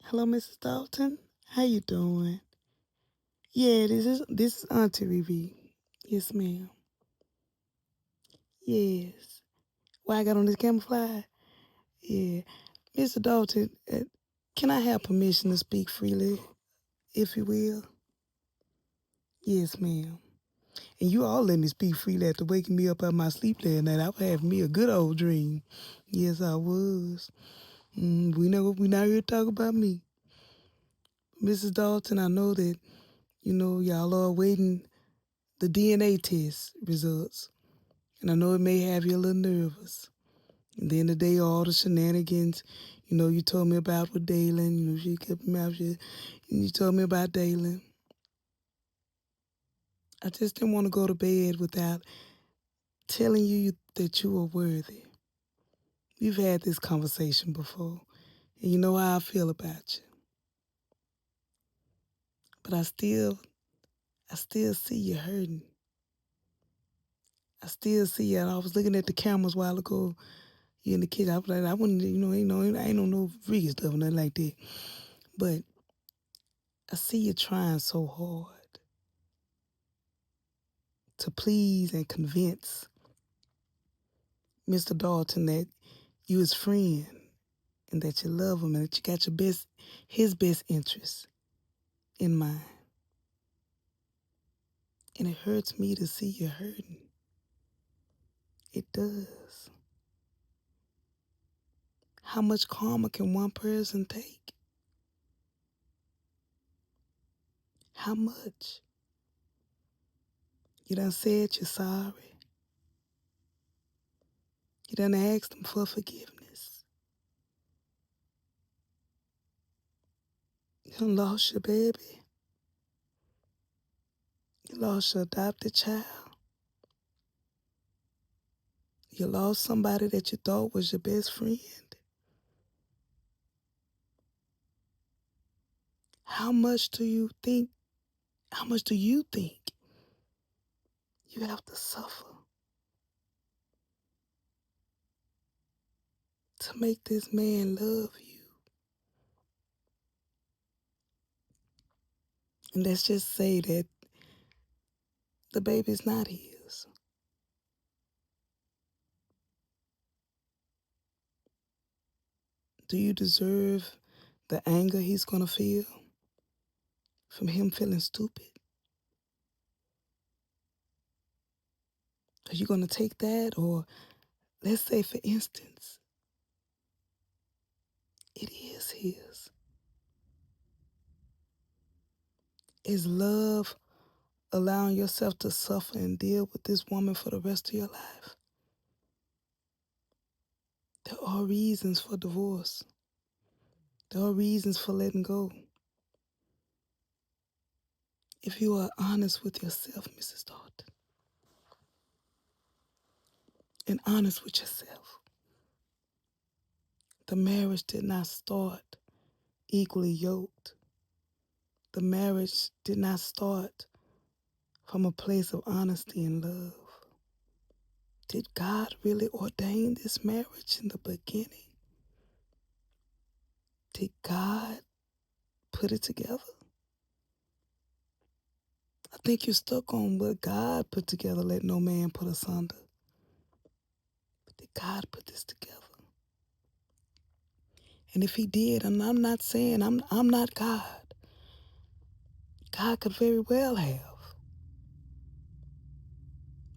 Hello, Mrs. Dalton. How you doing? Yeah, this is Auntie Revie. Yes, ma'am. Yes. Why I got on this camouflage? Yeah. Mr. Dalton, can I have permission to speak freely, if you will? Yes, ma'am. And you all let me speak freely after waking me up out of my sleep last night. I was having me a good old dream. Yes, I was. We not here to talk about me. Mrs. Dalton, I know that, y'all are waiting the DNA test results. And I know it may have you a little nervous. And then the day, all the shenanigans, you told me about with Dalen. She kept me out here. And you told me about Dalen. I just didn't want to go to bed without telling you that you are worthy. We've had this conversation before. And you know how I feel about you. But I still see you hurting. I still see you. I was looking at the cameras a while ago. You in the kitchen. I was like, I wouldn't, ain't no freaky stuff or nothing like that. But I see you trying so hard to please and convince Mr. Dalton that you his friend and that you love him and that you got his best interests in mind. And it hurts me to see you hurting. It does. How much karma can one person take? How much? You done said you're sorry. You done asked him for forgiveness. You done lost your baby. You lost your adopted child. You lost somebody that you thought was your best friend. How much do you think you have to suffer to make this man love you? And let's just say that the baby's not his. Do you deserve the anger he's going to feel from him feeling stupid? Are you going to take that? Or let's say, for instance, it is his. Is love allowing yourself to suffer and deal with this woman for the rest of your life? There are reasons for divorce. There are reasons for letting go. If you are honest with yourself, Mrs. Dalton, and honest with yourself, the marriage did not start equally yoked. The marriage did not start from a place of honesty and love. Did God really ordain this marriage in the beginning? Did God put it together? I think you're stuck on what God put together, let no man put asunder. But did God put this together? And if he did, and I'm not saying I'm not God. God could very well have.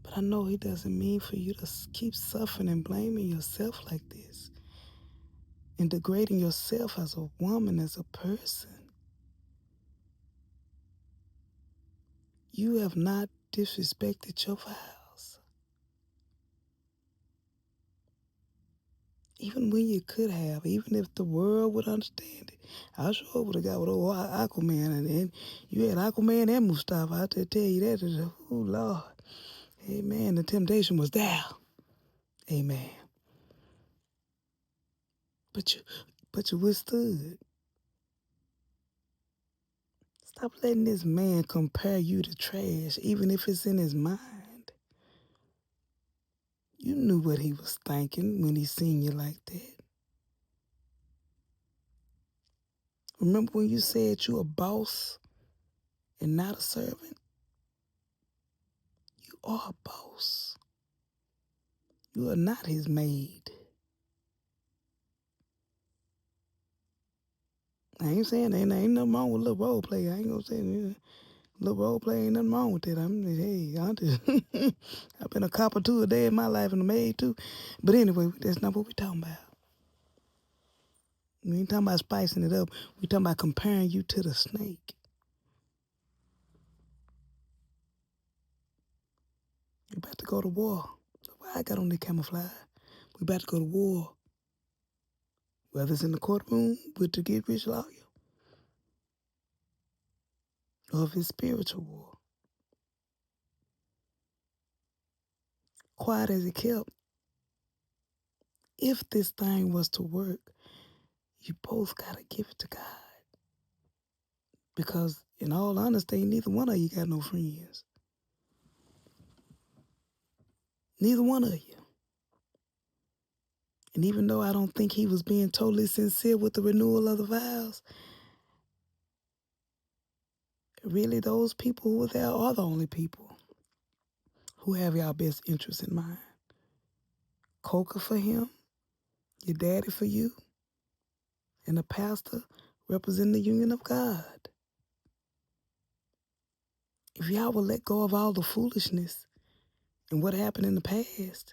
But I know he doesn't mean for you to keep suffering and blaming yourself like this and degrading yourself as a woman, as a person. You have not disrespected your vows. Even when you could have, even if the world would understand it. I sure would have got with old Aquaman, and you had Aquaman and Mustafa. I tell you that. Oh, Lord. Amen. The temptation was there. Amen. But you withstood. Stop letting this man compare you to trash, even if it's in his mind. You knew what he was thinking when he seen you like that. Remember when you said you a boss and not a servant? You are a boss. You are not his maid. I ain't saying ain't nothing wrong with a little role play. I ain't gonna say little role play ain't nothing wrong with that. I've been a cop or two a day in my life and a maid too. But anyway, that's not what we're talking about. We ain't talking about spicing it up. We talking about comparing you to the snake. We about to go to war. That's why I got on the camouflage. We about to go to war. Whether it's in the courtroom with the get rich lawyer or if it's spiritual war. Quiet as it kept. If this thing was to work, you both gotta give it to God. Because in all honesty, neither one of you got no friends. Neither one of you. And even though I don't think he was being totally sincere with the renewal of the vows, really those people who were there are the only people who have y'all best interests in mind. Coca for him, your daddy for you, and the pastor representing the union of God. If y'all would let go of all the foolishness and what happened in the past,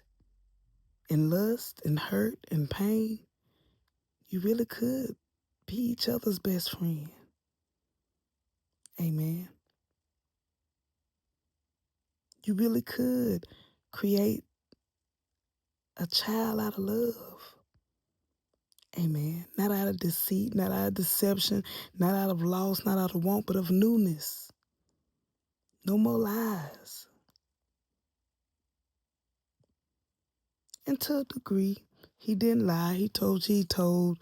and lust and hurt and pain, you really could be each other's best friend. Amen. You really could create a child out of love. Amen. Not out of deceit, not out of deception, not out of loss, not out of want, but of newness. No more lies. And to a degree, he didn't lie. He told, Piari.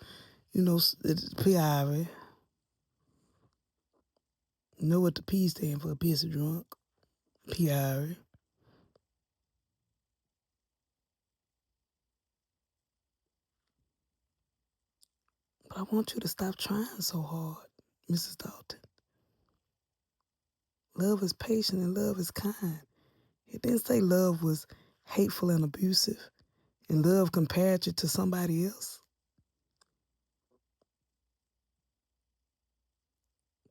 You know what the P stand for, pissy drunk. Piari. But I want you to stop trying so hard, Mrs. Dalton. Love is patient and love is kind. It didn't say love was hateful and abusive and love compared you to somebody else.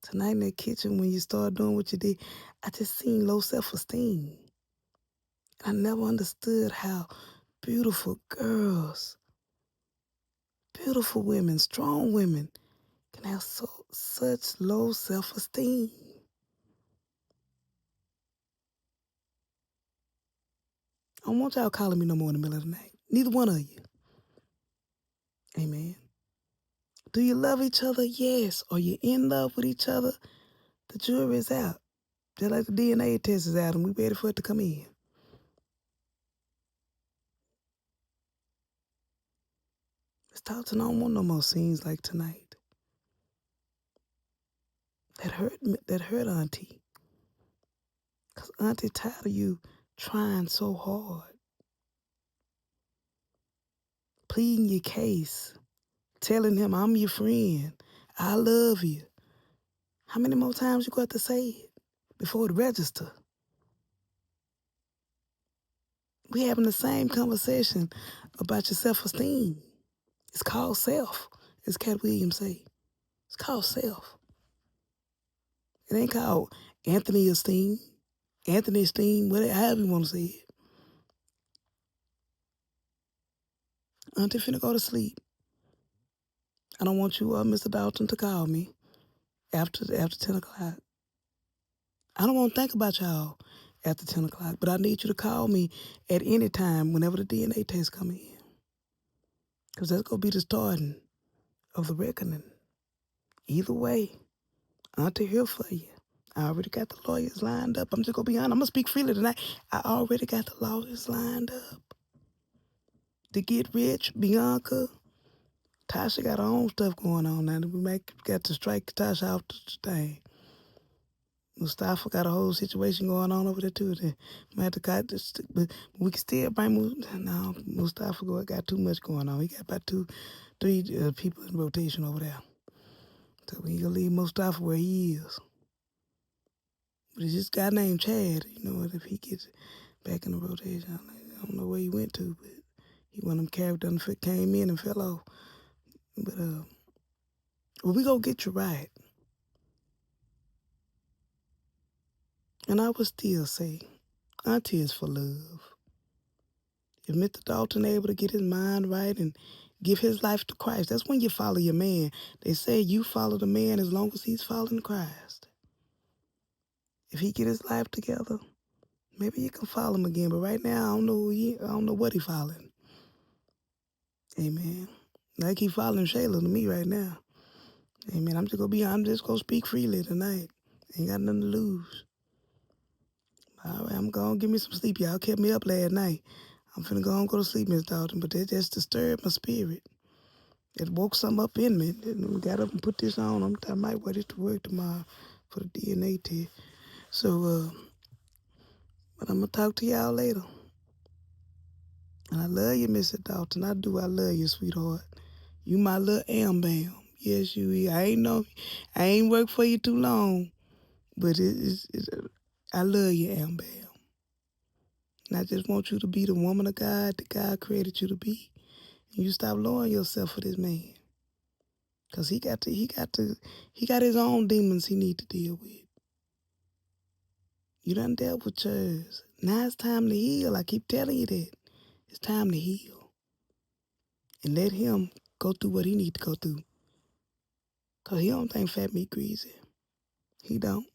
Tonight in that kitchen when you started doing what you did, I just seen low self-esteem. I never understood how beautiful girls, beautiful women, strong women can have such low self-esteem. I don't want y'all calling me no more in the middle of the night. Neither one of you. Amen. Do you love each other? Yes. Are you in love with each other? The jury is out. Just like the DNA test is out and we ready for it to come in. Miss Dalton, I don't want no more scenes like tonight. That hurt Auntie. Because Auntie tired of you trying so hard. Pleading your case. Telling him, I'm your friend. I love you. How many more times you got to say it before it register? We having the same conversation about your self-esteem. It's called self, as Cat Williams say. It's called self. It ain't called Anthony esteem, whatever, however you want to say it. Auntie finna go to sleep. I don't want you, Mr. Dalton, to call me after 10 o'clock. I don't want to think about y'all after 10 o'clock, but I need you to call me at any time whenever the DNA test come in. Because that's going to be the starting of the reckoning. Either way, Auntie here for you. I already got the lawyers lined up. I'm just going to be honest. I'm going to speak freely tonight. I already got the lawyers lined up. To get rich, Bianca, Tasha got her own stuff going on now. We got to strike Tasha off the thing. Mustafa got a whole situation going on over there too. Might have to cut this, but we can still bring. No, Mustafa got too much going on. He got about 3 people in rotation over there. So we ain't gonna leave Mustafa where he is. But it's this guy named Chad, you know, if he gets back in the rotation, I don't know where he went to, but he one of them characters that came in and fell off. But well, we gonna get you right. And I would still say, Auntie is for love. If Mr. Dalton able to get his mind right and give his life to Christ, that's when you follow your man. They say you follow the man as long as he's following Christ. If he get his life together, maybe you can follow him again. But right now, I don't know what he following. Amen. Like he following Shayla to me right now. Amen. I'm just gonna speak freely tonight. Ain't got nothing to lose. All right, I'm gonna give me some sleep. Y'all kept me up last night. I'm finna go to sleep, Miss Dalton, but that just disturbed my spirit. It woke something up in me. We got up and put this on. I might wear this to work tomorrow for the DNA test. So, but I'm gonna talk to y'all later. And I love you, Mr. Dalton. I do. I love you, sweetheart. You my little am-bam. Yes, you is. I ain't worked for you too long, but I love you, am-bam. And I just want you to be the woman of God that God created you to be. And you stop lowering yourself for this man. Cause he got his own demons he need to deal with. You done dealt with yours. Now it's time to heal. I keep telling you that. It's time to heal. And let him go through what he need to go through. Cause he don't think fat meat greasy. He don't.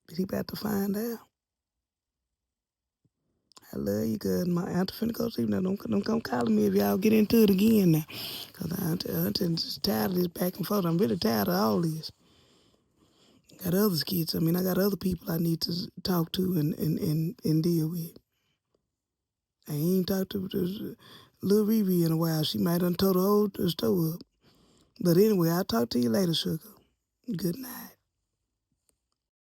But he about to find out. I love you, good. My auntie finna go sleep now. Don't come calling me if y'all get into it again now. Cause auntie's tired of this back and forth. I'm really tired of all this. Got other kids. I got other people I need to talk to and deal with. I ain't talked to Lil Riri in a while. She might have told the whole store up. But anyway, I'll talk to you later, sugar. Good night.